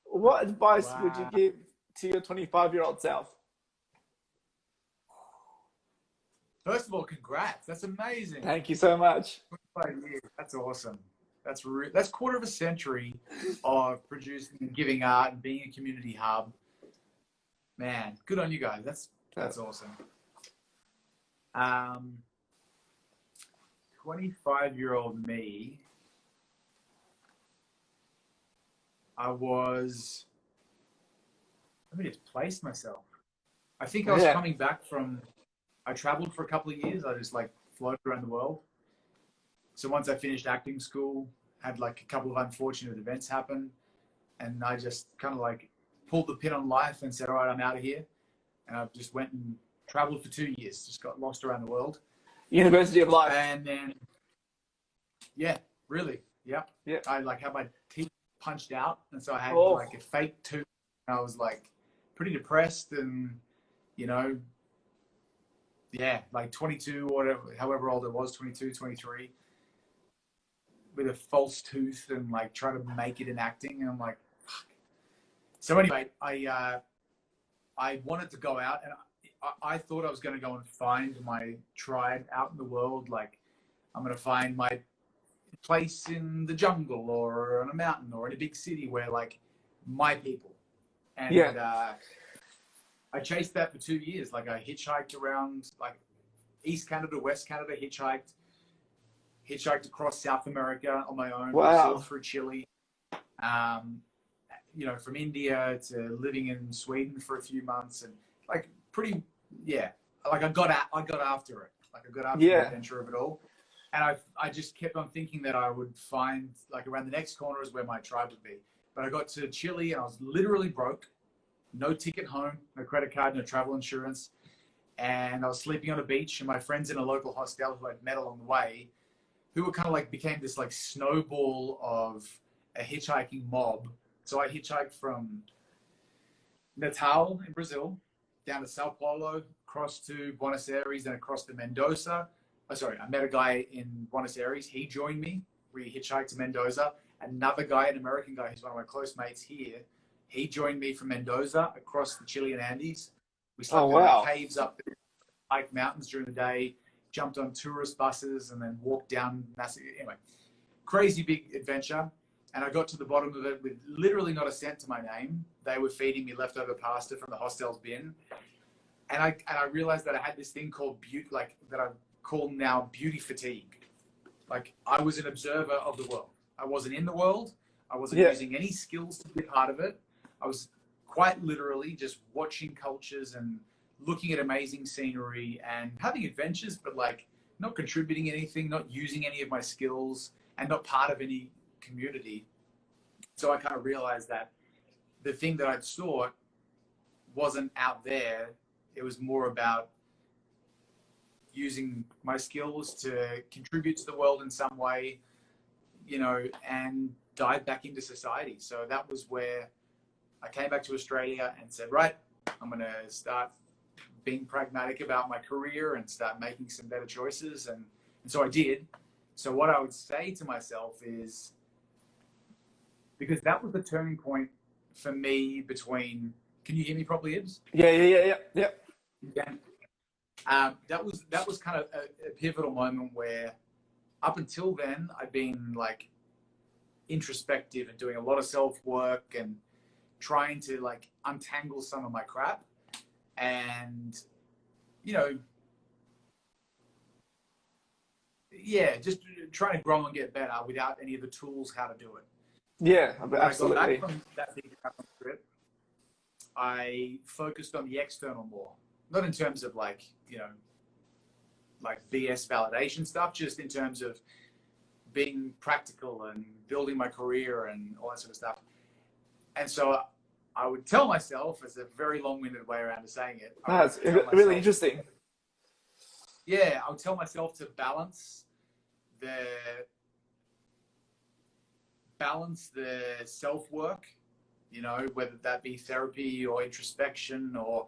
Speaker 1: What advice would you
Speaker 2: Wow.
Speaker 1: give to your 25-year-old self?
Speaker 2: First of all, congrats. That's amazing.
Speaker 1: Thank you so much.
Speaker 2: 25 years. That's awesome. That's quarter of a century of producing and giving art and being a community hub. Man, good on you guys. That's awesome. 25-year-old me, let me just place myself. I think I was coming back I traveled for a couple of years. I just like floated around the world. So once I finished acting school, had like a couple of unfortunate events happen, and I just kind of like pulled the pin on life and said, all right, I'm out of here. And I just went and traveled for 2 years, just got lost around the world.
Speaker 1: University of Life.
Speaker 2: And then, yeah, really, yeah.
Speaker 1: Yeah.
Speaker 2: I like had my teeth punched out, and so I had like a fake tooth. And I was like pretty depressed, and like 22 or however old it was, 22, 23, with a false tooth and like trying to make it in acting. And I'm like, fuck. So anyway, I wanted to go out, and I thought I was going to go and find my tribe out in the world. Like, I'm going to find my place in the jungle or on a mountain or in a big city where like my people. And I chased that for 2 years. Like, I hitchhiked around like East Canada, West Canada, hitchhiked across South America on my own.
Speaker 1: Wow.
Speaker 2: Through Chile. From India to living in Sweden for a few months, and like pretty, like I got after it. Like I got after the adventure of it all. And I just kept on thinking that I would find like around the next corner is where my tribe would be. But I got to Chile and I was literally broke, no ticket home, no credit card, no travel insurance. And I was sleeping on a beach, and my friends in a local hostel who I'd met along the way, who were kind of like became this like snowball of a hitchhiking mob. So I hitchhiked from Natal in Brazil down to Sao Paulo, across to Buenos Aires, then across to Mendoza. I met a guy in Buenos Aires. He joined me. We hitchhiked to Mendoza. Another guy, an American guy who's one of my close mates here, he joined me from Mendoza across the Chilean Andes. We slept in the caves up there, hiked mountains during the day, jumped on tourist buses, and then walked down massive. Anyway, crazy big adventure. And I got to the bottom of it with literally not a cent to my name. They were feeding me leftover pasta from the hostel's bin. And I realized that I had this thing called that I call now beauty fatigue. Like, I was an observer of the world. I wasn't in the world. I wasn't using any skills to be part of it. I was quite literally just watching cultures and looking at amazing scenery and having adventures, but like not contributing anything, not using any of my skills, and not part of any community. So I kind of realized that the thing that I'd sought wasn't out there. It was more about using my skills to contribute to the world in some way, and dive back into society. So that was where I came back to Australia and said, right, I'm going to start being pragmatic about my career and start making some better choices. And so I did. So what I would say to myself is, because that was the turning point for me between, can you hear me properly, Ibs?
Speaker 1: Yeah.
Speaker 2: That was kind of a pivotal moment where up until then I'd been like introspective and doing a lot of self-work and trying to like untangle some of my crap and just trying to grow and get better without any of the tools how to do it.
Speaker 1: Yeah, absolutely.
Speaker 2: When I got back from that big travel trip, I focused on the external more. Not in terms of like BS validation stuff, just in terms of being practical and building my career and all that sort of stuff. And so I would tell myself, it's a very long-winded way around to saying it.
Speaker 1: It's really interesting.
Speaker 2: Yeah, I would tell myself to balance the self-work, you know, whether that be therapy or introspection or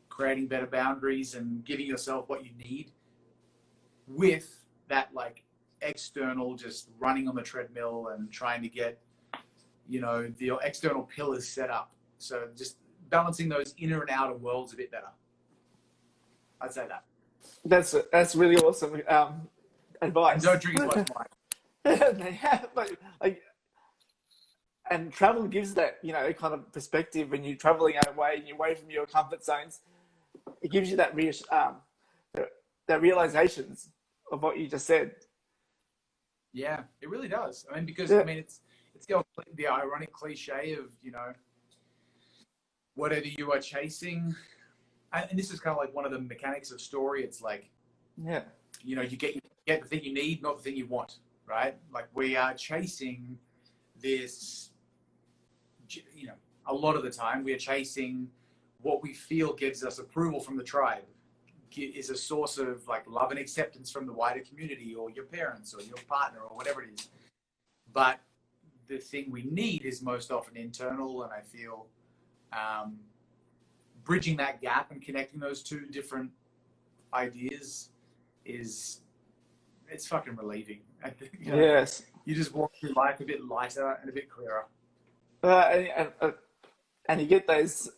Speaker 2: creating better boundaries and giving yourself what you need, with that like external, just running on the treadmill and trying to get, you know, the external pillars set up. So just balancing those inner and outer worlds a bit better. I'd say that.
Speaker 1: That's really awesome advice.
Speaker 2: And don't drink as much wine.
Speaker 1: But, like, and travel gives that, you know, kind of perspective when you're traveling away and you're away from your comfort zones. It gives you that that realizations of what you just said.
Speaker 2: Yeah, it really does. I mean, because
Speaker 1: Yeah.
Speaker 2: I mean, it's the ironic cliche of, you know, whatever you are chasing, and this is kind of like one of the mechanics of story. It's like,
Speaker 1: Yeah.
Speaker 2: you know, you get the thing you need, not the thing you want, right? Like we are chasing this, you know, a lot of the time we are chasing what we feel gives us approval from the tribe, is a source of like love and acceptance from the wider community or your parents or your partner or whatever it is. But the thing we need is most often internal, and I feel bridging that gap and connecting those two different ideas it's fucking relieving. I think, you know,
Speaker 1: Yes.
Speaker 2: you just walk through life a bit lighter and a bit clearer.
Speaker 1: And you get those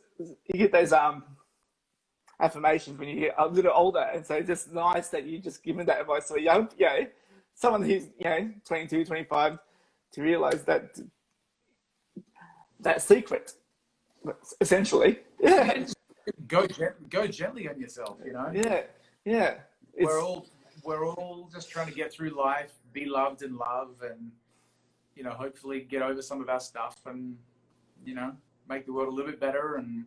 Speaker 1: affirmations when you get a little older, and so it's just nice that you just given that advice to a young, you know, someone who's, you know, 22, 25, to realize that secret, essentially. Yeah.
Speaker 2: Go gently on yourself, you know.
Speaker 1: Yeah.
Speaker 2: We're all just trying to get through life, be loved and love, and, you know, hopefully get over some of our stuff and, you know, make the world a little bit better. And,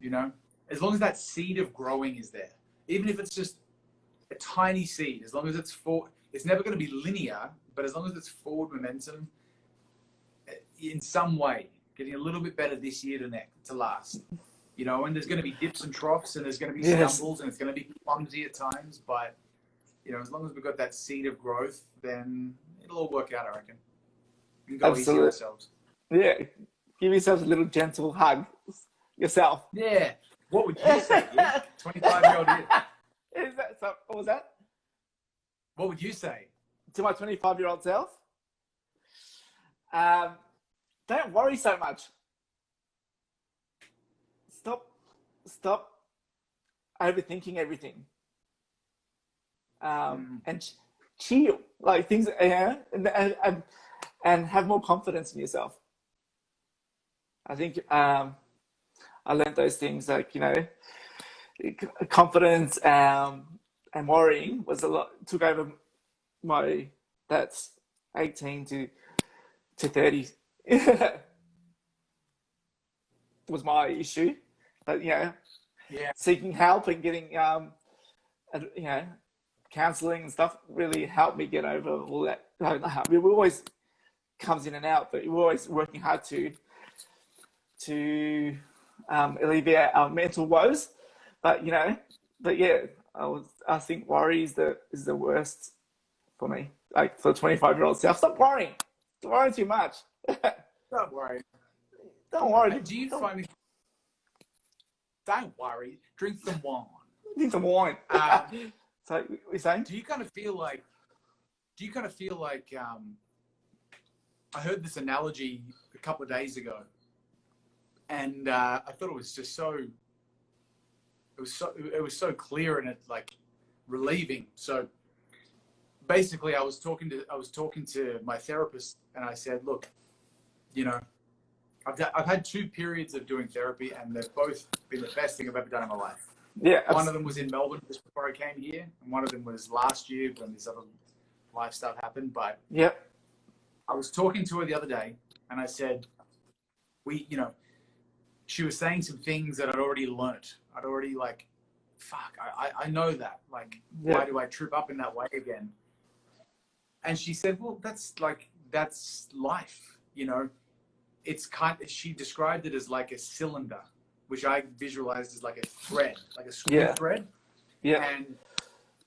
Speaker 2: you know, as long as that seed of growing is there, even if it's just a tiny seed, as long as it's never going to be linear, but as long as it's forward momentum in some way, getting a little bit better this year to last. You know, and there's going to be dips and troughs, and there's going to be stumbles, and it's going to be clumsy at times. But, you know, as long as we've got that seed of growth, then it'll all work out, I reckon. We can go easy on ourselves.
Speaker 1: Yeah. Give yourself a little gentle hug yourself.
Speaker 2: Yeah. What would you say, 25-year-old you?
Speaker 1: What was that?
Speaker 2: What would you say?
Speaker 1: To my 25-year-old self? Don't worry so much. Stop overthinking everything. And chill, like things, yeah, and have more confidence in yourself. I think I learned those things, like, you know, confidence and worrying was a lot, took over that's 18 to 30 was my issue. But, you know, seeking help and getting, you know, counselling and stuff really helped me get over all that. It always comes in and out, but we're always working hard to alleviate our mental woes. But, you know, yeah, I think worry is the worst for me. Like, for the 25-year-old self, stop worrying. Don't worry too much.
Speaker 2: Don't worry.
Speaker 1: Don't worry.
Speaker 2: Do you find me? Don't worry. Drink some wine.
Speaker 1: Drink some wine. So we're saying?
Speaker 2: Do you kind of feel like? I heard this analogy a couple of days ago, and I thought it was just so. It was so clear and it like relieving. So basically, I was talking to my therapist, and I said, "Look, you know, I've had 2 periods of doing therapy, and they've both been the best thing I've ever done in my life.
Speaker 1: Yeah.
Speaker 2: One of them was in Melbourne just before I came here, and one of them was last year when this other life stuff happened. But I was talking to her the other day, and I said, you know, she was saying some things that I'd already learnt. I'd already like, fuck, I know that. Like, why do I trip up in that way again? And she said, well, that's life, you know. she described it as like a cylinder, which I visualized as like a thread, like a screw thread.
Speaker 1: Yeah.
Speaker 2: And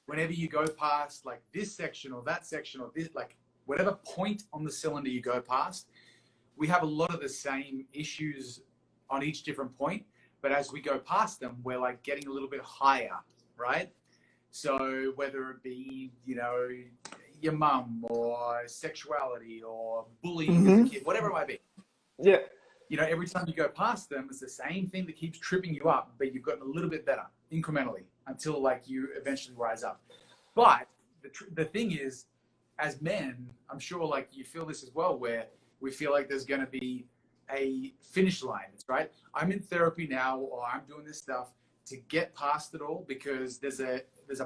Speaker 2: whenever you go past like this section or that section or this, like whatever point on the cylinder you go past, we have a lot of the same issues on each different point. But as we go past them, we're like getting a little bit higher, right? So whether it be, you know, your mum or sexuality or bullying as a kid, whatever it might be.
Speaker 1: Yeah.
Speaker 2: You know, every time you go past them, it's the same thing that keeps tripping you up, but you've gotten a little bit better incrementally until like you eventually rise up. But the thing is, as men, I'm sure like you feel this as well, where we feel like there's going to be a finish line, right? I'm in therapy now, or I'm doing this stuff to get past it all, because there's a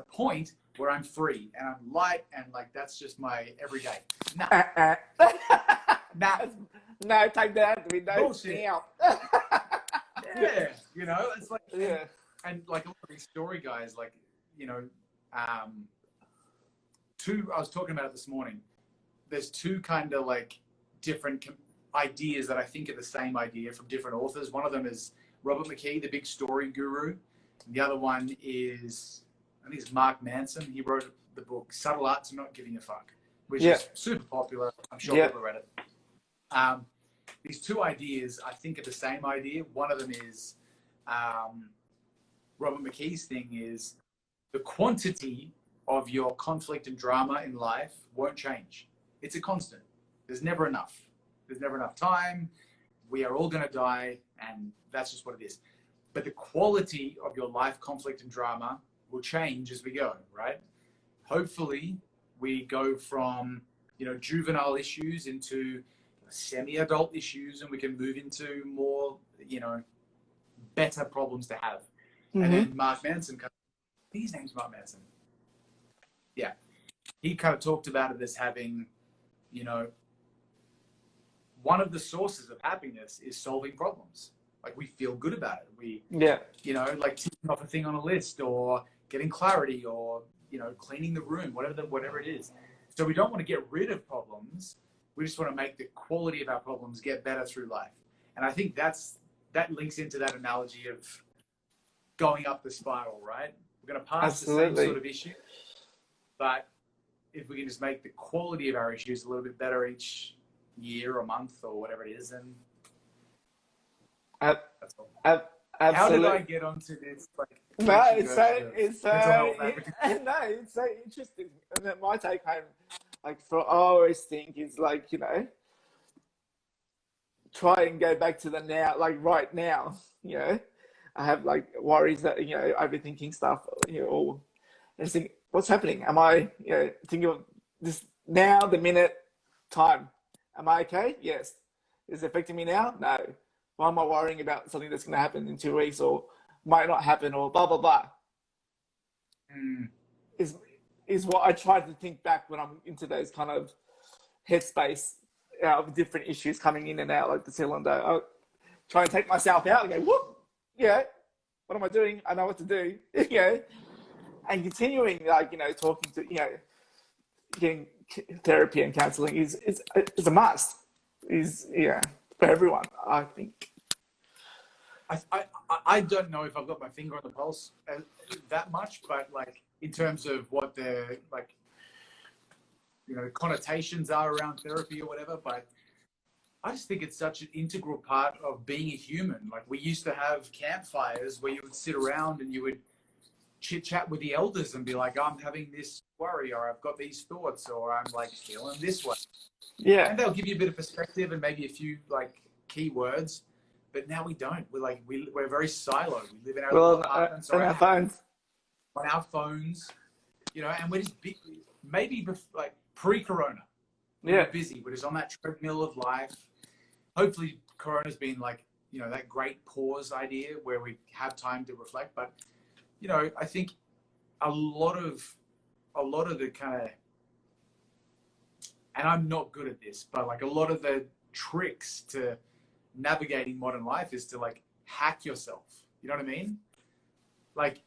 Speaker 2: point where I'm free and I'm light, and like that's just my everyday. Nah. Nah.
Speaker 1: No, take that. We don't.
Speaker 2: Bullshit.
Speaker 1: Yeah,
Speaker 2: you know, it's like,
Speaker 1: yeah.
Speaker 2: and like a lot of these story guys, like, you know, I was talking about it this morning. There's two kind of like different ideas that I think are the same idea from different authors. One of them is Robert McKee, the big story guru. And the other one is, I think it's Mark Manson. He wrote the book Subtle Art to Not Giving a Fuck, which is super popular. I'm sure people read it. These two ideas, I think, are the same idea. One of them is Robert McKee's thing is the quantity of your conflict and drama in life won't change. It's a constant. There's never enough. There's never enough time. We are all going to die, and that's just what it is. But the quality of your life conflict and drama will change as we go, right? Hopefully, we go from, you know, juvenile issues into semi-adult issues, and we can move into more, you know, better problems to have. And then Mark Manson, his name's Mark Manson. Yeah. He kind of talked about it as having, you know, one of the sources of happiness is solving problems. Like, we feel good about it. We, you know, like ticking off a thing on a list, or getting clarity, or, you know, cleaning the room, whatever it is. So we don't want to get rid of problems. We just want to make the quality of our problems get better through life. And I think that links into that analogy of going up the spiral, right? We're going to pass the same sort of issue, but if we can just make the quality of our issues a little bit better each year or month or whatever it is, then that's all.
Speaker 1: Absolutely.
Speaker 2: How did I get onto this? Like,
Speaker 1: no, it's so interesting. And then my take home, like, I always think is like, you know, try and go back to the now, like right now. You know, I have like worries that, you know, overthinking stuff, you know, or I just think, what's happening? Am I, you know, thinking of this now, the minute, time? Am I okay? Yes. Is it affecting me now? No. Why am I worrying about something that's going to happen in 2 weeks, or might not happen, or blah, blah, blah? Is what I try to think back when I'm into those kind of headspace of different issues coming in and out, like the cylinder. I try and take myself out and go, whoop, yeah, what am I doing? I know what to do, you know, and continuing, like, you know, talking to, you know, getting therapy and counseling is a must, for everyone, I think.
Speaker 2: I don't know if I've got my finger on the pulse that much, but like in terms of what the, like, you know, connotations are around therapy or whatever, but I just think it's such an integral part of being a human. Like, we used to have campfires where you would sit around and you would chit chat with the elders and be like, I'm having this worry, or I've got these thoughts, or I'm like feeling this way.
Speaker 1: Yeah.
Speaker 2: And they'll give you a bit of perspective and maybe a few like key words. But now we don't. We're like, we're very siloed. We live in our little apartments
Speaker 1: on our phones.
Speaker 2: On our phones, you know, and we're just maybe like pre-corona. We're busy. We're just on that treadmill of life. Hopefully Corona's been like, you know, that great pause idea where we have time to reflect. But, you know, I think a lot of the kind of, and I'm not good at this, but like a lot of the tricks to navigating modern life is to like hack yourself. You know what I mean? Like,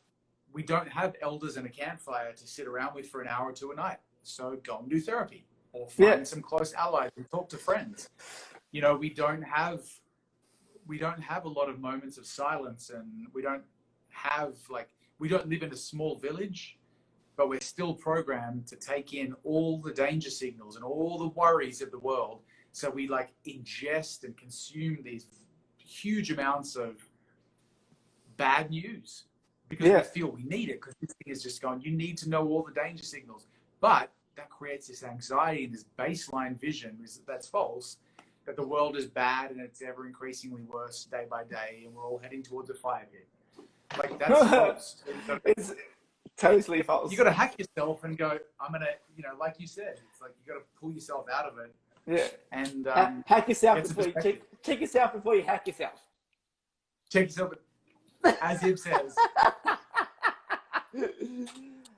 Speaker 2: we don't have elders and a campfire to sit around with for an hour or two a night. So go and do therapy, or find some close allies and talk to friends. you know, we don't have a lot of moments of silence, and we don't live in a small village, but we're still programmed to take in all the danger signals and all the worries of the world. So we like ingest and consume these huge amounts of bad news because we feel we need it, because this thing is just going, you need to know all the danger signals. But that creates this anxiety and this baseline vision that's false, that the world is bad and it's ever increasingly worse day by day, and we're all heading towards a fire pit. Like, that's false.
Speaker 1: It's totally false.
Speaker 2: You got to hack yourself and go, I'm going to, you know, like you said, it's like you got to pull yourself out of it.
Speaker 1: Yeah.
Speaker 2: And
Speaker 1: hack yourself before you check yourself before you hack yourself.
Speaker 2: Check yourself, as Ib says.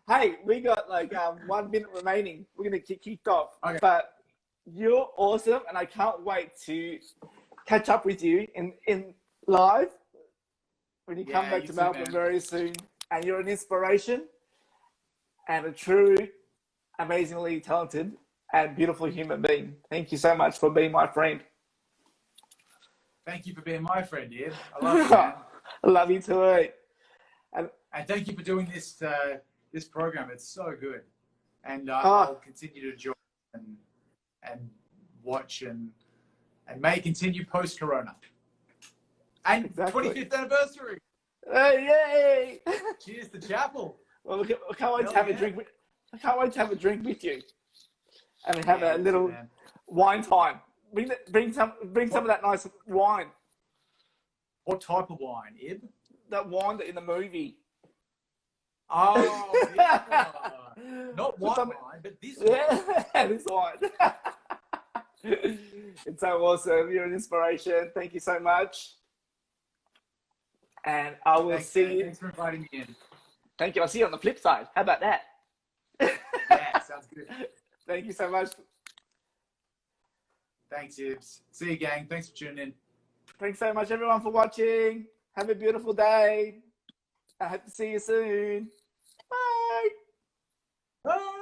Speaker 1: Hey, we got like 1 minute remaining. We're going to get kicked off.
Speaker 2: Okay.
Speaker 1: But you're awesome, and I can't wait to catch up with you in live when you come back to Melbourne very soon. And you're an inspiration and a true, amazingly talented and beautiful human being. Thank you so much for being my friend.
Speaker 2: Thank you for being my friend, Ib. I love you, man.
Speaker 1: I love you too.
Speaker 2: And thank you for doing this this program. It's so good. And I'll continue to join and watch and may continue post-corona. And
Speaker 1: Exactly.
Speaker 2: 25th anniversary.
Speaker 1: Yay!
Speaker 2: Cheers to Chapel.
Speaker 1: Well, I can't wait to have a drink. I can't wait to have a drink with you, and have a little wine time. Bring some of that nice wine.
Speaker 2: What type of wine, Ib?
Speaker 1: That wine that in the movie.
Speaker 2: Oh, this one. Not wine, but this one.
Speaker 1: Yeah, this wine. It's so awesome. You're an inspiration. Thank you so much. And I will see you.
Speaker 2: Thanks for inviting me in.
Speaker 1: Thank you. I'll see you on the flip side. How about that?
Speaker 2: Yeah, sounds good.
Speaker 1: Thank you so much.
Speaker 2: Thanks, Ibs. See you, gang. Thanks for tuning in.
Speaker 1: Thanks so much, everyone, for watching. Have a beautiful day. I hope to see you soon. Bye.
Speaker 2: Bye.